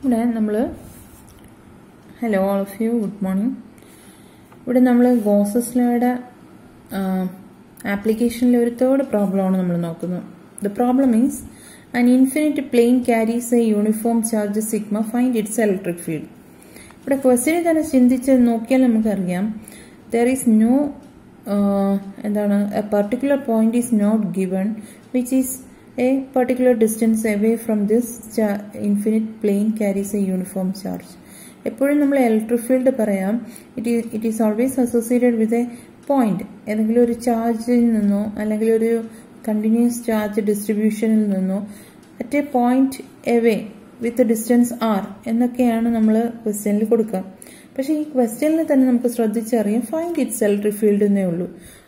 Hello all of you, good morning. We will Gauss's law application third problem. The problem is an infinite plane carries a uniform charge sigma, find its electric field. But a question is there is no a particular point is not given, which is a particular distance away from this infinite plane carries a uniform charge. Eppozhum nammal electric field parayam, it is always associated with a point. Enengil oru charge il ninno allengil oru continuous charge distribution il ninno at a point away with a distance r ennokkeyanu nammal question il kodukka. പക്ഷേ ഈ ക്വസ്റ്റ്യനിൽ തന്നെ നമുക്ക് ശ്രദ്ധിച്ചറിയാം find it's electric field എന്നേ ഉള്ളൂ.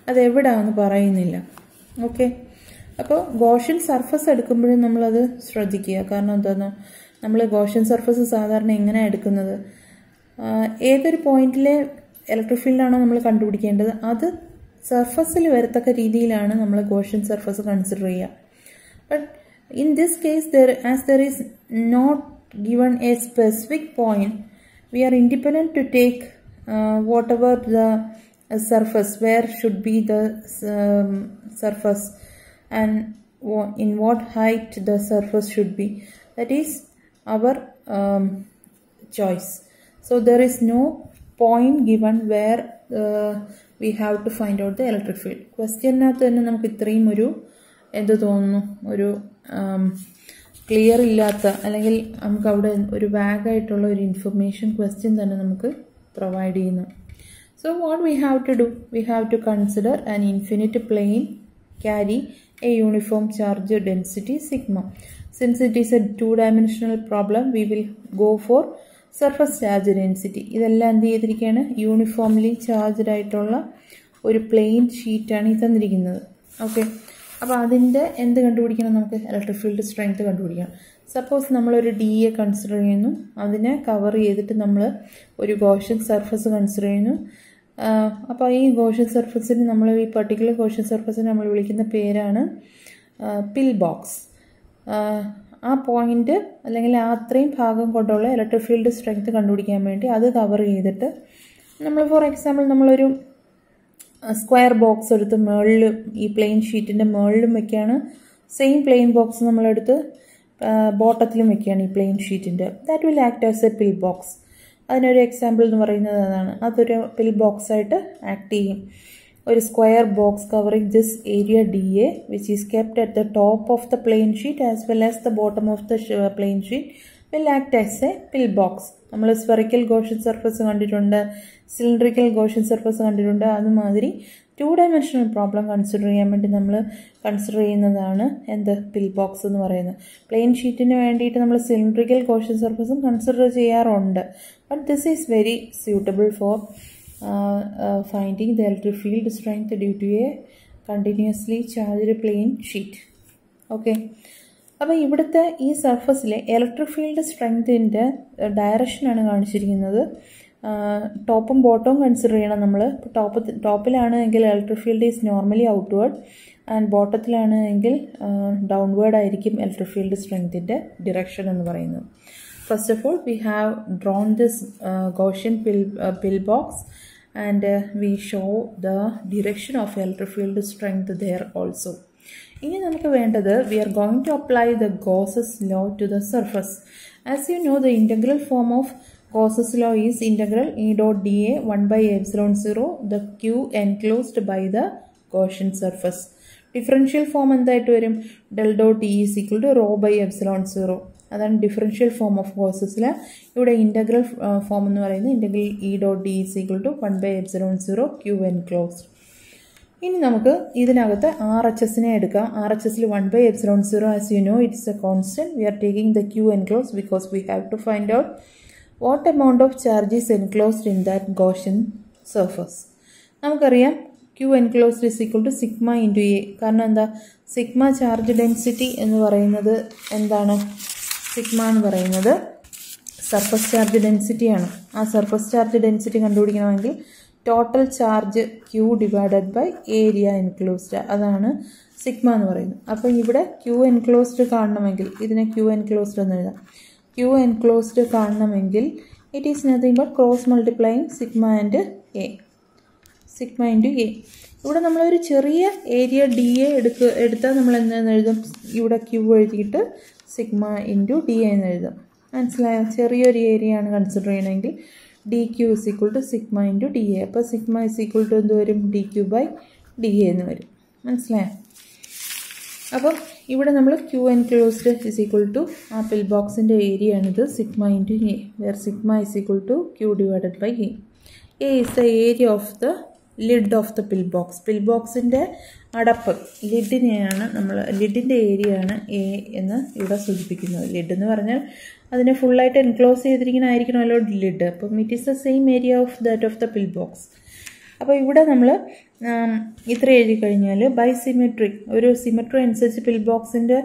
അത് എവിടെയാണെന്ന് പറയുന്നില്ല. ഓക്കെ, അപ്പോൾ ഗോഷ്യൻ സർഫസ് എടുക്കുമ്പോഴും നമ്മളത് ശ്രദ്ധിക്കുക. കാരണം എന്താണെന്ന്, നമ്മൾ ഗോഷ്യൻ സർഫസ് സാധാരണ എങ്ങനെയാണ് എടുക്കുന്നത്, ഏതൊരു പോയിന്റിലെ ഇലക്ട്രിക് ഫീൽഡാണോ നമ്മൾ കണ്ടുപിടിക്കേണ്ടത് അത് സർഫസിൽ വരത്തക്ക രീതിയിലാണ് നമ്മൾ ഗോഷ്യൻ സർഫസ് കൺസിഡർ ചെയ്യുക. But in this case there is not given a specific point, we are independent to take whatever the surface, where should be the surface and in what height the surface should be. That is our choice. So there is no point given where we have to find out the electric field. Question nathu thanne namukku ithrayum oru endu thonnu oru clear ഇല്ലാത്ത അല്ലെങ്കിൽ നമുക്ക് അവിടെ ഒരു വാഗ് ആയിട്ടുള്ള ഒരു information question തന്നെ നമുക്ക് provide ചെയ്യുന്നു. So what we have to do, we have to consider an infinite plane carry a uniform charge density sigma. Since it is a 2-dimensional problem, we will go for surface charge density. ഇതെല്ലാം എന്ത് ചെയ്തിരിക്കുകയാണ്, uniformly charged ആയിട്ടുള്ള ഒരു plain ഷീറ്റാണ് ഈ തന്നിരിക്കുന്നത്. Okay, അപ്പോൾ അതിൻ്റെ എന്ത് കണ്ടുപിടിക്കണം, നമുക്ക് ഇലക്ട്രിക് ഫീൽഡ് സ്ട്രെങ്ത് കണ്ടുപിടിക്കണം. സപ്പോസ് നമ്മളൊരു ഡി എ കൺസിഡർ ചെയ്യുന്നു, അതിനെ കവർ ചെയ്തിട്ട് നമ്മൾ ഒരു ഗോഷ്യൻ സർഫസ് കൺസിഡർ ചെയ്യുന്നു. അപ്പോൾ ഈ ഗോഷ്യൻ സർഫസിന് നമ്മൾ ഈ പർട്ടിക്കുലർ ഗോഷ്യൻ സർഫസിന് നമ്മൾ വിളിക്കുന്ന പേരാണ് പിൽ ബോക്സ്. ആ പോയിന്റ് അല്ലെങ്കിൽ ആ അത്രയും ഭാഗം കൊണ്ടുള്ള ഇലക്ട്രിക് ഫീൽഡ് സ്ട്രെങ്ത് കണ്ടുപിടിക്കാൻ വേണ്ടി അത് കവർ ചെയ്തിട്ട് നമ്മൾ ഫോർ എക്സാമ്പിൾ നമ്മളൊരു സ്ക്വയർ ബോക്സ് എടുത്ത് മുകളിൽ ഈ പ്ലെയിൻ ഷീറ്റിൻ്റെ മുകളിലും വെക്കുകയാണ്, സെയിം പ്ലെയിൻ ബോക്സ് നമ്മളെടുത്ത് ബോട്ടത്തിലും വെക്കുകയാണ് ഈ പ്ലെയിൻ ഷീറ്റിൻ്റെ. That will act as a pill box. അതിനൊരു എക്സാമ്പിൾ എന്ന് പറയുന്നത് അതാണ്. അതൊരു പിൽ ബോക്സ് ആയിട്ട് ആക്ട് ചെയ്യും. ഒരു square box covering this area D A which is kept at the top of the plane sheet as well as the bottom of the plane sheet will act as a pill box. നമ്മൾ spherical Gaussian surface കണ്ടിട്ടുണ്ട്, cylindrical Gaussian surface കണ്ടിട്ടുണ്ട്. അതുമാതിരി 2-dimensional problem consider ചെയ്യാൻ വേണ്ടി നമ്മൾ consider ചെയ്യുന്നതാണ് എന്ത്, പിൽ box എന്ന് പറയുന്നത്. പ്ലെയിൻ ഷീറ്റിന് വേണ്ടിയിട്ട് നമ്മൾ സിലിണ്ടറിക്കൽ ഗോഷ്യൻ സർഫസും കൺസിഡർ ചെയ്യാറുണ്ട്. But this is very suitable for finding the electric field strength due to a continuously charged plane sheet. Okay, അപ്പോൾ ഇവിടുത്തെ ഈ സർഫസിലെ ഇലക്ട്രിക് ഫീൽഡ് സ്ട്രെങ്തിൻ്റെ ഡയറക്ഷനാണ് കാണിച്ചിരിക്കുന്നത്. ടോപ്പും ബോട്ടവും കൺസിഡർ ചെയ്യണം നമ്മൾ. ടോപ്പിലാണ് എങ്കിൽ electric field is normally outward and ബോട്ടത്തിലാണ് എങ്കിൽ ഡൗൺവേർഡ് ആയിരിക്കും ഇലക്ട്രിക് ഫീൽഡ് സ്ട്രെങ്തിൻ്റെ ഡിറക്ഷൻ എന്ന് പറയുന്നത്. First of all we have drawn this Gaussian pill box and we show the direction of electric field strength there also. ഇനി നമുക്ക് വേണ്ടത്, we are going to apply the Gauss's law to the surface. As you know, the integral form of Gauss's law is integral E dot dA 1 by epsilon 0 the Q enclosed by the Gaussian surface. Differential form എന്തായിട്ട് വരും, del dot E is equal to rho by epsilon 0. അതാണ് differential form of ഗോസസിലെ. ഇവിടെ integral form എന്ന് പറയുന്നത് integral E dot D is equal to 1 by epsilon 0 Q enclosed. ഇനി നമുക്ക് ഇതിനകത്ത് RHSനെ എടുക്കാം. RHSൽ 1 by epsilon 0 as you know it is a constant. We are taking the Q enclosed because we have to find out what amount of charge is enclosed in that Gaussian surface. നമുക്കറിയാം Q enclosed is equal to sigma into A. കാരണം എന്താ, sigma charge density എന്ന് പറയുന്നത് എന്താണ്, sigma എന്ന് പറയുന്നത് surface charge ഡെൻസിറ്റിയാണ്. ആ സർഫസ് ചാർജ് ഡെൻസിറ്റി കണ്ടുപിടിക്കണമെങ്കിൽ total charge Q divided by area enclosed, അതാണ് സിഗ്മ എന്ന് പറയുന്നത്. അപ്പോൾ ഇവിടെ Q enclosed കാണണമെങ്കിൽ ഇതിനെ Q enclosed എന്ന് എഴുതാം. Q enclosed കാണണമെങ്കിൽ it is nothing but cross multiplying sigma and A. Sigma into A. ഇവിടെ നമ്മളൊരു ചെറിയ ഏരിയ ഡി എ എടുത്താൽ നമ്മൾ എന്താണെന്ന് എഴുതും, ഇവിടെ ക്യൂ എഴുതിയിട്ട് സിഗ്മ ഇൻറ്റു ഡി എ എന്ന് എഴുതും. മനസ്സിലായോ? ചെറിയൊരു ഏരിയ ആണ് കൺസിഡർ ചെയ്യണമെങ്കിൽ D Q is equal to sigma into D A. അപ്പോൾ സിഗ്മ ഇസ് ഈക്വൾ ടു എന്ത് വരും? D Q by D A എന്ന് വരും. മനസ്സിലായോ? അപ്പം ഇവിടെ നമ്മൾ Q enclosed is equal to ആ പിൽ ബോക്സിൻ്റെ ഏരിയ ആണിത്, sigma into A, where sigma is equal to Q divided by A. A is the area of the lid of the pill box. Pill ബോക്സിൻ്റെ അടപ്പ്, ലിഡിനെയാണ് നമ്മൾ, ലിഡിൻ്റെ area ആണ് A എന്ന് ഇവിടെ സൂചിപ്പിക്കുന്നത്. ലിഡ് എന്ന് പറഞ്ഞാൽ അതിനെ ഫുള്ളായിട്ട് എൻക്ലോസ് ചെയ്തിരിക്കുന്നതായിരിക്കണമല്ലോ ലിഡ്. അപ്പം it is the same area of that of the pill box. അപ്പോൾ ഇവിടെ നമ്മൾ ഇത്ര എഴുതി കഴിഞ്ഞാൽ ബൈ സിമെട്രി, ഒരു സിമെട്രി അനുസരിച്ച് പിൽ ബോക്സിൻ്റെ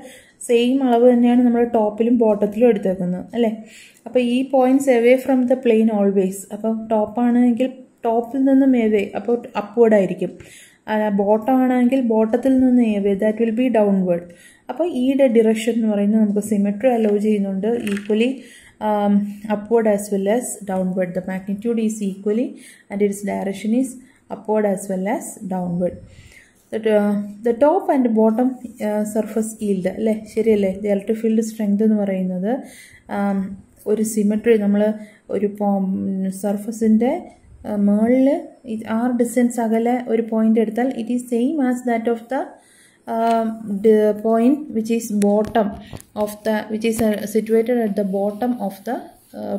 സെയിം അളവ് തന്നെയാണ് നമ്മൾ ടോപ്പിലും ബോട്ടത്തിലും എടുത്തേക്കുന്നത് അല്ലേ. അപ്പോൾ ഈ points away from the plain always. അപ്പോൾ ടോപ്പാണെങ്കിൽ ടോപ്പിൽ നിന്നും എവേ, അപ്പോൾ അപ്വേർഡ് ആയിരിക്കും. ബോട്ടം ആണെങ്കിൽ ബോട്ടത്തിൽ നിന്ന് away, that will be downward. അപ്പോൾ ഈയുടെ ഡിറക്ഷൻ എന്ന് പറയുന്നത് നമുക്ക് സിമെട്രി അലോ ചെയ്യുന്നുണ്ട്, equally upward as well as downward. The magnitude is equally and its direction is upward as well as downward. The top and bottom surface yield അല്ലേ, ശരിയല്ലേ? The electric field strength എന്ന് പറയുന്നത് ഒരു symmetry, നമ്മൾ ഒരു സർഫസിൻ്റെ മുകളിൽ R distance അകലെ ഒരു പോയിന്റ് എടുത്താൽ it is same as that of the point which is bottom of the, which is situated at the bottom of the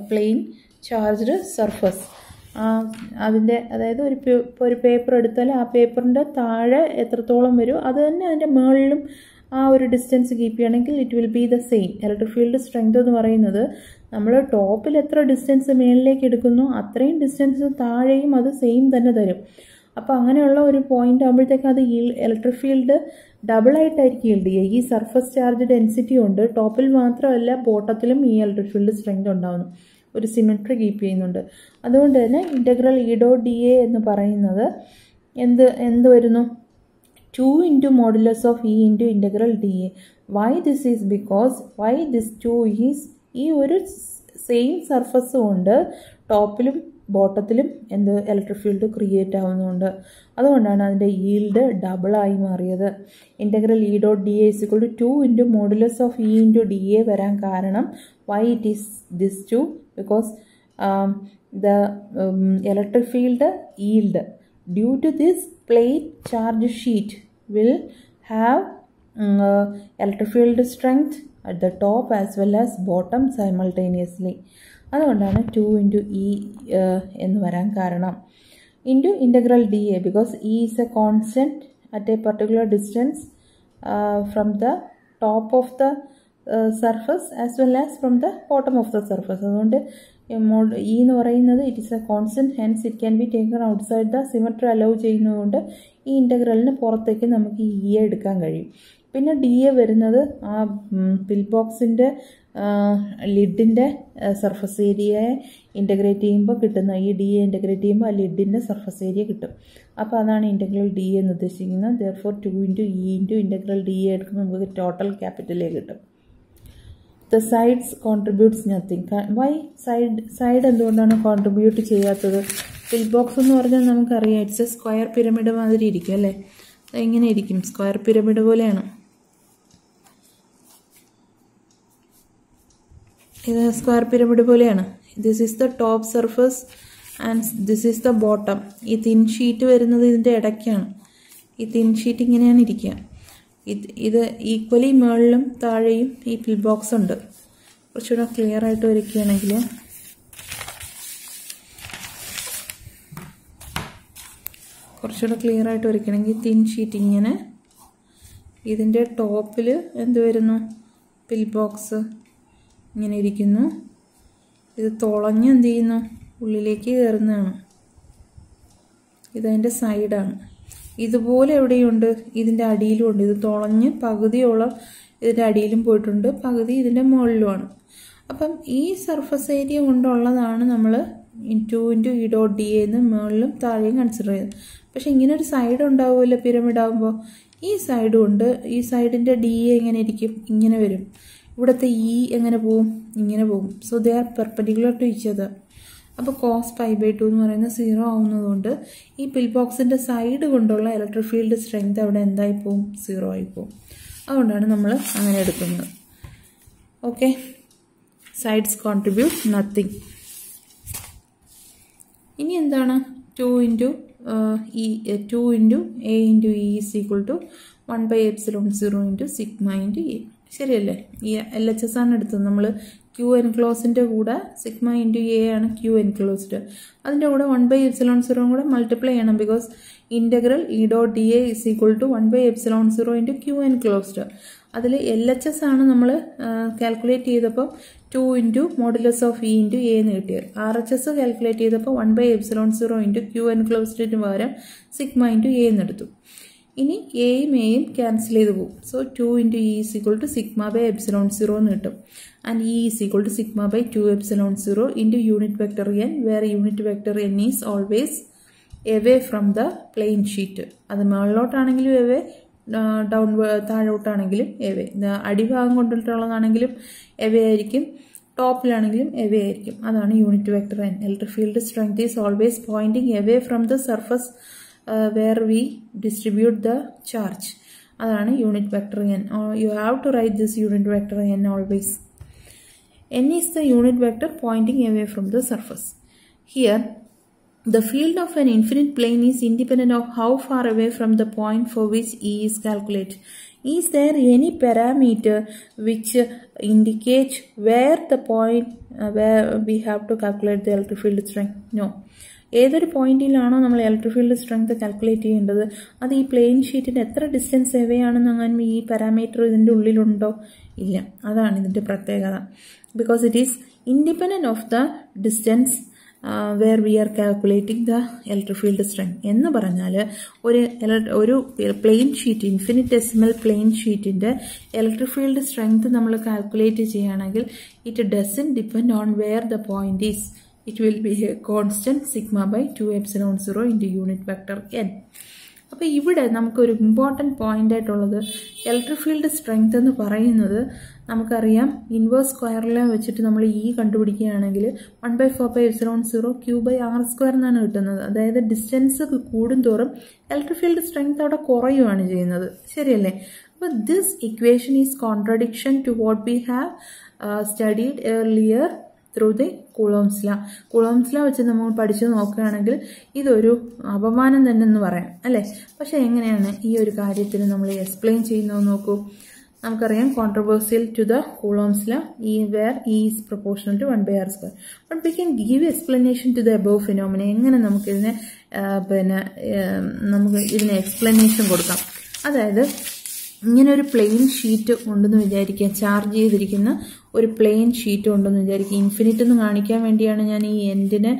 plane charged surface. അതിൻ്റെ, അതായത് ഒരു പേപ്പർ എടുത്താൽ ആ പേപ്പറിൻ്റെ താഴെ എത്രത്തോളം വരും അത് തന്നെ അതിൻ്റെ മുകളിലും ആ ഒരു ഡിസ്റ്റൻസ് കീപ്പ് ചെയ്യണമെങ്കിൽ it will be the same. Electric field strength എന്ന് പറയുന്നത് നമ്മൾ ടോപ്പിൽ എത്ര ഡിസ്റ്റൻസ് മുകളിലേക്ക് എടുക്കുന്നു അത്രയും ഡിസ്റ്റൻസ് താഴെയും അത് സെയിം തന്നെ തരും. അപ്പോൾ അങ്ങനെയുള്ള ഒരു പോയിന്റ് ആകുമ്പോഴത്തേക്ക് അത് ഇലക്ട്രിക് ഫീൽഡ് ഡബിളായിട്ടായിരിക്കും ഈൽഡ് ചെയ്യുക. ഈ സർഫസ് ചാർജ് ഡെൻസിറ്റി കൊണ്ട് ടോപ്പിൽ മാത്രമല്ല ബോട്ടത്തിലും ഈ ഇലക്ട്രിക് ഫീൽഡ് സ്ട്രെങ്ത് ഉണ്ടാകുന്നു, ഒരു സിമെട്രി കീപ്പ് ചെയ്യുന്നുണ്ട്. അതുകൊണ്ട് തന്നെ integral E dot D A എന്ന് പറയുന്നത് എന്ത് വരുന്നു? 2 into modulus of E into integral dA. Why this is? Because why this 2 is ഈ ഒരു സെയിം സർഫസ് കൊണ്ട് ടോപ്പിലും ബോട്ടത്തിലും ഇലക്ട്രിക് ഫീൽഡ് ക്രിയേറ്റ് ആവുന്നുണ്ട്. അതുകൊണ്ടാണ് അതിൻ്റെ ഈൽഡ് ഡബിളായി മാറിയത്. Integral E dot D A is equal to 2 into modulus of E into d A വരാൻ കാരണം why it is this 2? Because the electric field yield due to this plate charge sheet will have electric field strength at the top as well as bottom simultaneously. അതുകൊണ്ടാണ് 2 into E എന്ന് വരാൻ കാരണം. Into integral dA because E is a constant at a particular distance from the top of the surface as well as from the bottom of the surface. അതുകൊണ്ട് E എന്ന് പറയുന്നത് it is A constant, hence it can be taken outside the symmetry allow ചെയ്യുന്നതുകൊണ്ട് ഈ ഇൻ്റഗ്രലിന് പുറത്തേക്ക് നമുക്ക് ഈ എടുക്കാൻ കഴിയും. പിന്നെ ഡി എ വരുന്നത് ആ പിൽ ബോക്സിൻ്റെ ലിഡിൻ്റെ സർഫസ് ഏരിയയെ ഇൻ്റഗ്രേറ്റ് ചെയ്യുമ്പോൾ കിട്ടുന്ന, ഈ ഡി എ ഇൻ്റഗ്രേറ്റ് ചെയ്യുമ്പോൾ ആ ലിഡിൻ്റെ സർഫസ് ഏരിയ കിട്ടും. അപ്പോൾ അതാണ് ഇൻ്റഗ്രൽ ഡി എ എന്ന് ഉദ്ദേശിക്കുന്നത്. Therefore 2 into E into integral D A എടുക്കുമ്പോൾ നമുക്ക് ടോട്ടൽ ക്യാപിറ്റലേ കിട്ടും. The sides contributes nothing. Why side എന്തുകൊണ്ടാണ് കോൺട്രിബ്യൂട്ട് ചെയ്യാത്തത്? പിൽ ബോക്സ് എന്ന് പറഞ്ഞാൽ നമുക്കറിയാം ഇറ്റ്സ് എ സ്ക്വയർ പിരമിഡ് മാതിരി ഇരിക്കും അല്ലേ. എങ്ങനെ ഇരിക്കും? സ്ക്വയർ പിരമിഡ് പോലെയാണ്. ഇത് സ്ക്വയർ പിരമിഡ് പോലെയാണ്. This is the top surface and this is the bottom. ഈ തിൻ ഷീറ്റ് വരുന്നത് ഇതിൻ്റെ ഇടയ്ക്കാണ്. ഈ തിൻ ഷീറ്റ് ഇങ്ങനെയാണ് ഇരിക്കുക. ഇത് ഈക്വലി മുകളിലും താഴെയും ഈ പിൽ ബോക്സ് ഉണ്ട്. കുറച്ചുകൂടെ ക്ലിയർ ആയിട്ട് വരയ്ക്കുകയാണെങ്കിൽ തിൻ ഷീറ്റ് ഇങ്ങനെ, ഇതിൻ്റെ ടോപ്പിൽ എന്ത് വരുന്നു? പിൽ ബോക്സ് ഇങ്ങനെ ഇരിക്കുന്നു. ഇത് തുളഞ്ഞ് എന്ത് ചെയ്യുന്നു? ഉള്ളിലേക്ക് കയറുന്നതാണ്. ഇതതിൻ്റെ സൈഡാണ്. ഇതുപോലെ എവിടെയുണ്ട്? ഇതിൻ്റെ അടിയിലുമുണ്ട്. ഇത് തുളഞ്ഞ് പകുതിയോളം ഇതിൻ്റെ അടിയിലും പോയിട്ടുണ്ട്, പകുതി ഇതിൻ്റെ മുകളിലുമാണ്. അപ്പം ഈ സർഫസ് ഏരിയ കൊണ്ടുള്ളതാണ് നമ്മൾ 2 into E dot dA എന്ന് മുകളിലും താഴെയും കൺസിഡർ ചെയ്യുന്നത്. പക്ഷെ ഇങ്ങനെ ഒരു സൈഡ് ഉണ്ടാവുമല്ലോ പിരമിഡ് ആകുമ്പോൾ. ഈ സൈഡും ഉണ്ട്. ഈ സൈഡിൻ്റെ ഡി എ എങ്ങനെ ഇരിക്കും? ഇങ്ങനെ വരും. ഇവിടുത്തെ ഇ എങ്ങനെ പോവും? ഇങ്ങനെ പോവും. So they are perpendicular to each other. അപ്പോൾ കോസ് പൈ ബൈ 2 എന്ന് പറയുന്നത് 0 ആവുന്നതുകൊണ്ട് ഈ പിൽ ബോക്സിൻ്റെ സൈഡ് കൊണ്ടുള്ള ഇലക്ട്രിക് ഫീൽഡ് സ്ട്രെങ്ത് അവിടെ എന്തായി പോവും? 0 ആയി പോവും. അതുകൊണ്ടാണ് നമ്മൾ അങ്ങനെ എടുക്കുന്നത്. Okay, sides contribute nothing. ഇനി എന്താണ്? 2 into A into E is equal to 1/ε0 into sigma into A. ശരിയല്ലേ? ഈ LHS ആണ് എടുത്തത്. നമ്മൾ ക്യൂ എൻക്ലോസിൻ്റെ കൂടെ സിഗ്മ ഇൻറ്റു എ ആണ് ക്യൂ എൻക്ലോസ്ഡ്. അതിൻ്റെ കൂടെ 1/ε0 കൂടെ മൾട്ടിപ്ലൈ ചെയ്യണം. Because integral E dot D A is equal to 1/ε0 into Q enclosed. അതിൽ LHS ആണ് നമ്മൾ കാൽക്കുലേറ്റ് ചെയ്തപ്പോൾ 2 into modulus of E into A എന്ന് കിട്ടിയത്. RHS കാൽക്കുലേറ്റ് ചെയ്തപ്പോൾ 1/ε0 ഇൻറ്റു ക്യൂ എൻക്ലോസ്ഡിന് പകരം സിഗ്മ ഇൻറ്റു എ എന്നെടുത്തു. ഇനി എയും എയും ക്യാൻസൽ ചെയ്ത് പോകും. So 2 into E is equal to sigma by ε0 എന്ന് കിട്ടും. And E is equal to sigma by 2/ε0 into unit vector N, where unit vector N is always away from the plane sheet. അത് മുകളിലോട്ടാണെങ്കിലും away, താഴോട്ടാണെങ്കിലും away. അടിഭാഗം കൊണ്ടിട്ടുള്ളതാണെങ്കിലും away ആയിരിക്കും, ടോപ്പിലാണെങ്കിലും away ആയിരിക്കും. അതാണ് unit vector N. Electric field strength is always pointing away from the surface where we distribute the charge. അതാണ് unit vector n. You have to write this unit vector n always. n is the unit vector pointing away from the surface. Here, the field of an infinite plane is independent of how far away from the point for which E is calculated. Is there any parameter which indicates where the point where we have to calculate the electric field strength? No. ഏതൊരു പോയിന്റിലാണോ നമ്മൾ electric field strength calculate ചെയ്യേണ്ടത്, അത് ഈ plain ഷീറ്റിന് എത്ര distance away ആണെന്ന് അങ്ങനെ ഈ parameter ഇതിൻ്റെ ഉള്ളിലുണ്ടോ? ഇല്ല. അതാണ് ഇതിൻ്റെ പ്രത്യേകത. Because it is independent of the distance where we are calculating the electric field strength. എന്ന് പറഞ്ഞാൽ ഒരു പ്ലെയിൻ ഷീറ്റ്, ഇൻഫിനിറ്റെസിമൽ പ്ലെയിൻ ഷീറ്റിൻ്റെ ഇലക്ട്രിക് ഫീൽഡ് സ്ട്രെങ്ത് നമ്മൾ കാൽക്കുലേറ്റ് ചെയ്യുകയാണെങ്കിൽ it doesn't depend on where the point is. It will be a constant sigma by 2/ε0 into unit vector n. അപ്പോൾ ഇവിടെ നമുക്കൊരു important point ആയിട്ടുള്ളത് ഇലക്ട്രിക് ഫീൽഡ് സ്ട്രെങ്ത് എന്ന് പറയുന്നത് നമുക്കറിയാം. ഇൻവേഴ്സ് സ്ക്വയറിലെ വെച്ചിട്ട് നമ്മൾ ഇ കണ്ടുപിടിക്കുകയാണെങ്കിൽ 1/4πε0 Q/r² എന്നാണ് കിട്ടുന്നത്. അതായത് ഡിസ്റ്റൻസ് കൂടുന്തോറും ഇലക്ട്രിക് ഫീൽഡ് സ്ട്രെങ്ത് അവിടെ കുറയുകയാണ് ചെയ്യുന്നത്. ശരിയല്ലേ? അപ്പോൾ this equation is contradiction to what we have studied earlier through the Coulomb's law. Coulomb's law വെച്ച് നമ്മൾ പഠിച്ചു നോക്കുകയാണെങ്കിൽ ഇതൊരു അപമാനം തന്നെ എന്ന് പറയാം, അല്ലേ? പക്ഷെ എങ്ങനെയാണ് ഈ ഒരു കാര്യത്തിന് നമ്മൾ എക്സ്പ്ലെയിൻ ചെയ്യുന്നത് നോക്കൂ. നമുക്കറിയാം controversial to the Coulomb's law where E is proportional to 1/r². But we can give explanation to the above phenomena. എങ്ങനെ നമുക്കിതിനെ നമുക്ക് ഇതിന് എക്സ്പ്ലനേഷൻ കൊടുക്കാം? അതായത് ഇങ്ങനെ ഒരു പ്ലെയിൻ ഷീറ്റ് ഉണ്ടെന്ന് വിചാരിക്കുക, ചാർജ് ചെയ്തിരിക്കുന്ന ഒരു പ്ലെയിൻ ഷീറ്റ് ഉണ്ടെന്ന് വിചാരിക്കുക. ഇൻഫിനിറ്റ് എന്ന് കാണിക്കാൻ വേണ്ടിയാണ് ഞാൻ ഈ എൻഡിനെ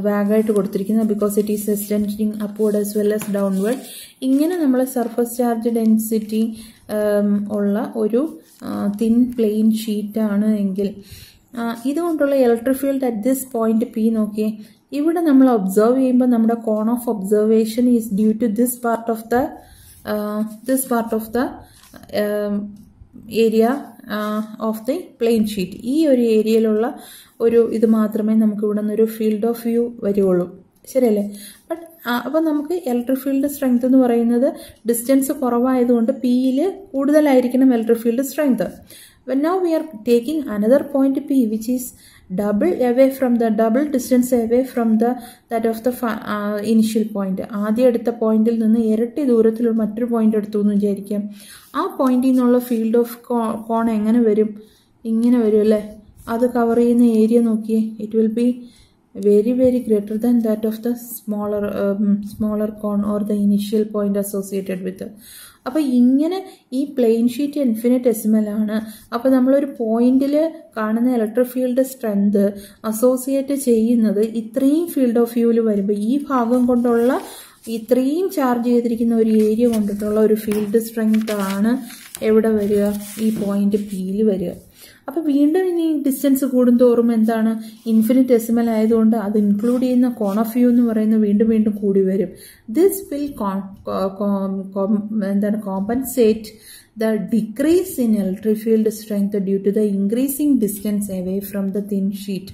വാഗായിട്ട് കൊടുത്തിരിക്കുന്നത്. Because it is extending upward as well as downward. ഇങ്ങനെ നമ്മൾ സർഫസ് ചാർജ് ഡെൻസിറ്റി ഉള്ള ഒരു തിൻ പ്ലെയിൻ ഷീറ്റാണ് എങ്കിൽ ഇതുകൊണ്ടുള്ള electric field at this point P നോക്കിയേ. ഇവിടെ നമ്മൾ ഒബ്സർവ് ചെയ്യുമ്പോൾ നമ്മുടെ cone of observation is due to this part of the area of the plane sheet. ഈ ഒരു ഏരിയയിലുള്ള ഒരു ഇത് മാത്രമേ നമുക്ക് ഇവിടെ നിന്നൊരു ഫീൽഡ് ഓഫ് വ്യൂ വരുള്ളൂ. ശരിയല്ലേ? ബട്ട് അപ്പോൾ നമുക്ക് ഇലക്ട്രിക് ഫീൽഡ് സ്ട്രെങ്ത് എന്ന് പറയുന്നത് ഡിസ്റ്റൻസ് കുറവായതുകൊണ്ട് പിയിൽ കൂടുതലായിരിക്കണം electric field strength. When now we are taking another point P which is double distance away from that of the initial point. ആദ്യം എടുത്ത പോയിന്റിൽ നിന്ന് ഇരട്ടി ദൂരത്തിലുള്ള മറ്റൊരു പോയിന്റ് എടുത്തു എന്ന് വിചാരിക്കാം. ആ പോയിന്റിൽ നിന്നുള്ള ഫീൽഡ് ഓഫ് കോൺ എങ്ങനെ വരും? ഇങ്ങനെ വരും, അല്ലേ? അത് കവർ ചെയ്യുന്ന ഏരിയ നോക്കിയേ. It will be very greater than that of the smaller cone or the initial point associated with it. അപ്പോൾ ഇങ്ങനെ ഈ പ്ലെയിൻ ഷീറ്റ് ഇൻഫിനിറ്റെസിമൽ ആണ്. അപ്പോൾ നമ്മളൊരു പോയിന്റിൽ കാണുന്ന ഇലക്ട്രിക് ഫീൽഡ് സ്ട്രെങ്ത് അസോസിയേറ്റ് ചെയ്യുന്നത് ഇത്രയും ഫീൽഡ് ഓഫ് വ്യൂവിൽ വരുമ്പോൾ ഈ ഭാഗം കൊണ്ടുള്ള ഇത്രയും ചാർജ് ചെയ്തിരിക്കുന്ന ഒരു ഏരിയ കൊണ്ടിട്ടുള്ള ഒരു ഫീൽഡ് സ്ട്രെങ്ത് ആണ് എവിടെ വരിക? ഈ പോയിന്റ് പിയിൽ വരിക. അപ്പോൾ വീണ്ടും ഇനി ഡിസ്റ്റൻസ് കൂടുന്തോറും എന്താണ്? ഇൻഫിനിറ്റെസിമൽ ആയതുകൊണ്ട് അത് ഇൻക്ലൂഡ് ചെയ്യുന്ന കോൺ ഓഫ് വ്യൂ എന്ന് പറയുന്നത് വീണ്ടും കൂടി വരും. This will compensate the decrease in electric field strength due to the increasing distance away from the thin sheet.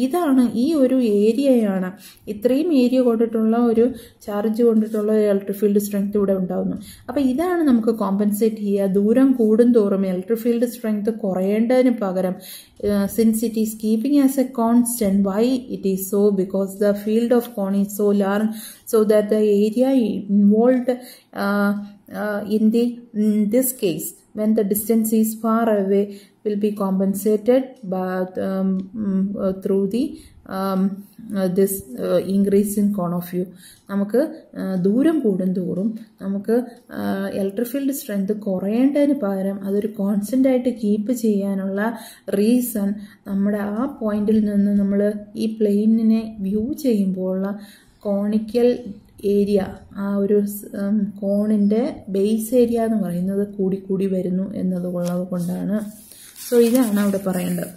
ഇതാണ് ഈ ഒരു ഏരിയയാണ്, ഇത്രയും ഏരിയ കൊണ്ടിട്ടുള്ള ഒരു ചാർജ് കൊണ്ടിട്ടുള്ള ഇലക്ട്രിക് ഫീൽഡ് സ്ട്രെങ്ത് ഇവിടെ ഉണ്ടാകുന്നു. അപ്പോൾ ഇതാണ് നമുക്ക് കോമ്പൻസേറ്റ് ചെയ്യുക. ദൂരം കൂടുന്തോറും ഇലക്ട്രിക് ഫീൽഡ് സ്ട്രെങ്ത് കുറയേണ്ടതിന് പകരം since it is keeping as a constant, why it is so? Because the field of cone is so large, so that the area involved in this case, when the distance is far away, will be compensated by through the this increase in cone of view. നമുക്ക് ദൂരം കൂടുന്തോറും നമുക്ക് electric field strength കുറയേണ്ടതിന് പകരം അതൊരു constant ആയിട്ട് keep ചെയ്യാനുള്ള reason നമ്മുടെ ആ പോയിന്റിൽ നിന്ന് നമ്മൾ ഈ പ്ലെയിനിനെ വ്യൂ ചെയ്യുമ്പോഴുള്ള കോണിക്കൽ ഏരിയ, ആ ഒരു കോണിൻ്റെ ബേസ് ഏരിയ എന്ന് പറയുന്നത് കൂടി വരുന്നു എന്നതുള്ളത് കൊണ്ടാണ്. സോ ഇതാണ് അവിടെ പറയേണ്ടത്.